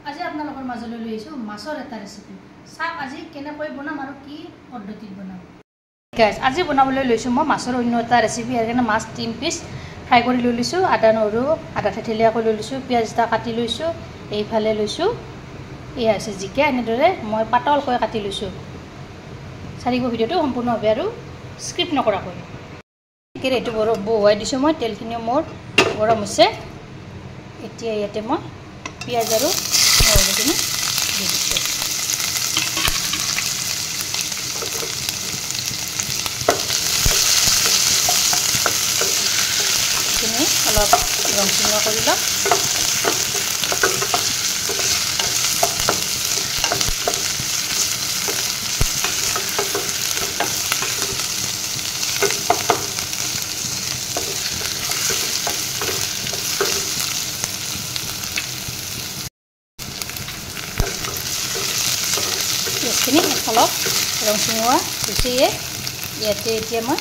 আজি আপোনালোকৰ মাজলৈ লৈ আহিছোঁ মাছৰ এটা ৰেচিপি। চাওক আজি কেনেকৈ বনাম আৰু কি পদ্ধতিত বনাম। গাইজ আজি বনাবলৈ লৈছোঁ মই মাছৰ অন্য এটা ৰেচিপি। সেইকাৰণে মাছ 3 পিচ ফ্ৰাই কৰি লৈ লৈছোঁ। আদা নহৰু আদা থেঠেলীয়াকৈ লৈ লৈছোঁ। পিঁয়াজ এটা কাটি লৈছোঁ। এইফালে লৈছোঁ এয়া হৈছে জিকা। এনেদৰে মই পাতলকৈ কাটি লৈছোঁ। চাৰিব ভিডিঅ'টো সম্পূৰ্ণভাৱে আৰু স্কিপ নকৰাকৈ। কেৰাহীটো বহুৱাই দিছোঁ মই। তেলখিনিও মোৰ গৰম হৈছে। এতিয়া ইয়াতে মই পিঁয়াজ আৰু নহৰুখিনি দি দিছোঁ। এইখিনি অলপ ৰংচঙা কৰি লওক। পিঁয়াজখিনি অলপ ৰংচঙা হৈছেয়ে। ইয়াতে এতিয়া মই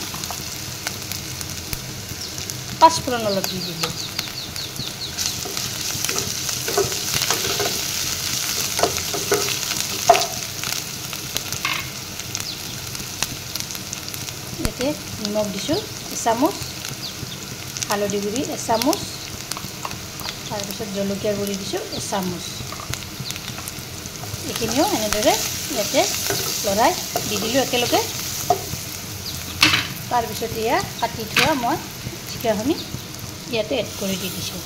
পাঁচফোৰণ অলপ দি দিলোঁ। ইয়াতে নিমখ দিছোঁ এচামুচ, হালধি গুড়ি এচামুচ, তাৰপিছত জলকীয়া গুড়ি দিছোঁ এচামুচ। এইখিনিও এনেদৰে ইয়াতে লৰাই দি দিলোঁ একেলগে। তাৰপিছত এয়া কাটি থোৱা মই জিকাখিনি ইয়াতে এড কৰি দি দিছোঁ।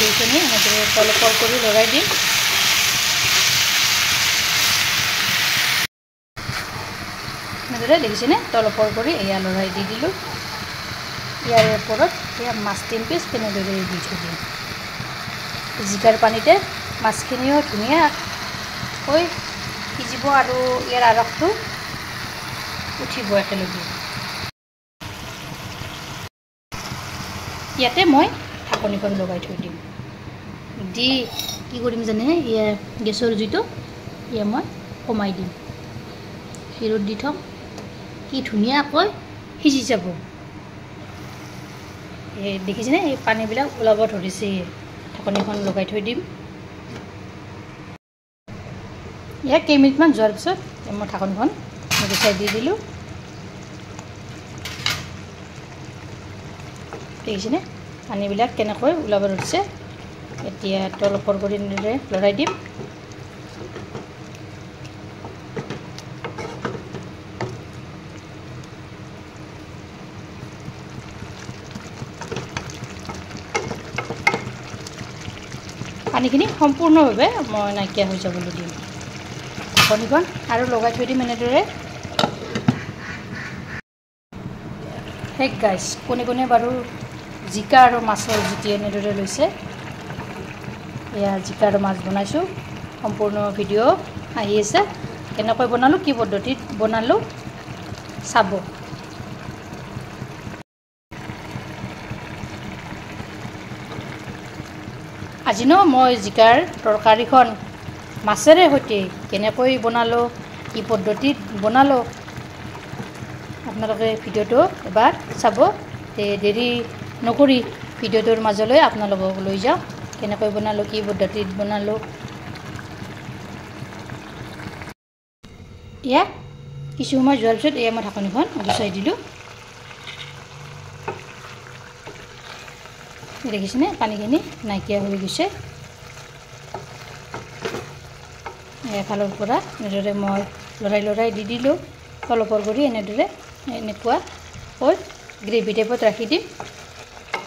এইখিনি এনেদৰে তলপৰ কৰি লৰাই দিম। এনেদৰে দেখিছেনে তলপৰ কৰি এয়া লৰাই দি দিলোঁ। ইয়াৰ ওপৰত এয়া মাছ 3 পিচ তেনেদৰে দি থৈ দিম। জিকাৰ পানীতে মাছখিনিও ধুনীয়াকৈ সিজিব আৰু ইয়াৰ আৰসটো উঠিব একেলগে। ইয়াতে মই ঢাকনিখন লগাই থৈ দিম। দি কি কৰিম জানে, এয়া গেছৰ জুইটো এয়া মই কমাই দিম। হিৰত দি থ'ম। কি ধুনীয়াকৈ সিজি যাব। দেখিছেনে এই পানীবিলাক ওলাব ধৰিছে। ঢাকনিখন লগাই থৈ দিম। ইয়াক কেইমিনিটমান যোৱাৰ পিছত মই ঢাকনিখন গুচাই দি দিলোঁ। দেখিছেনে পানীবিলাক কেনেকৈ ওলাব ধৰিছে। এতিয়া তলপৰ কৰি এনেদৰে লৰাই দিম। পানীখিনি সম্পূৰ্ণভাৱে মই নাইকিয়া হৈ যাবলৈ দিম। ঢাকনিখন আৰু লগাই থৈ দিম এনেদৰে। হেক গাইজ, কোনে কোনে বাৰু জিকা আৰু মাছৰ জুতি এনেদৰে লৈছে। এয়া জিকা আৰু মাছ বনাইছোঁ। সম্পূৰ্ণ ভিডিঅ' আহি আছে। কেনেকৈ বনালোঁ, কি পদ্ধতিত বনালোঁ চাব। আজি মই জিকাৰ তৰকাৰীখন মাছেৰে সৈতে কেনেকৈ বনালোঁ, কি পদ্ধতিত বনালোঁ, আপোনালোকে ভিডিঅ'টো এবাৰ চাব। দেৰি নকৰি ভিডিঅ'টোৰ মাজলৈ আপোনালোকক লৈ যাওঁ। কেনেকৈ বনালোঁ, কি পদ্ধতিত বনালোঁ। এয়া কিছু সময় যোৱাৰ পিছত এয়া মই ঢাকনিখন গুচাই দিলোঁ। দেখিছেনে পানীখিনি নাইকিয়া হৈ গৈছে। এফালৰ পৰা এনেদৰে মই লৰাই লৰাই দি দিলোঁ। তলপৰ কৰি এনেদৰে এনেকুৱাকৈ গ্ৰেভি টাইপত ৰাখি দিম।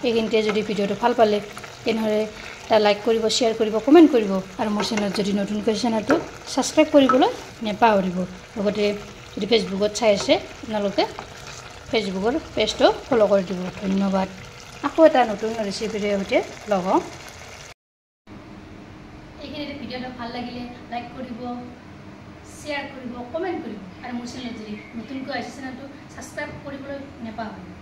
এইখিনিতে যদি ভিডিঅ'টো ভাল পালে তেনেহ'লে এটা লাইক কৰিব, শ্বেয়াৰ কৰিব, কমেণ্ট কৰিব আৰু মোৰ চেনেলত যদি নতুনকৈ চেনেলটো ছাবস্ক্ৰাইব কৰিবলৈ নাপাহৰিব। লগতে যদি ফেচবুকত চাই আছে আপোনালোকে ফেচবুকৰ পেজটো ফ'ল' কৰি দিব। ধন্যবাদ। আকৌ এটা নতুন ৰেচিপিৰে সৈতে লগ হওঁ। এইখিনিতে ভিডিঅ'টো ভাল লাগিলে লাইক কৰিব, শ্বেয়াৰ কৰিব, কমেণ্ট কৰিব আৰু মোৰ চেনেলত যদি নতুনকৈ আহিছে চেনেলটো ছাবস্ক্ৰাইব কৰিবলৈ নাপাহৰিব।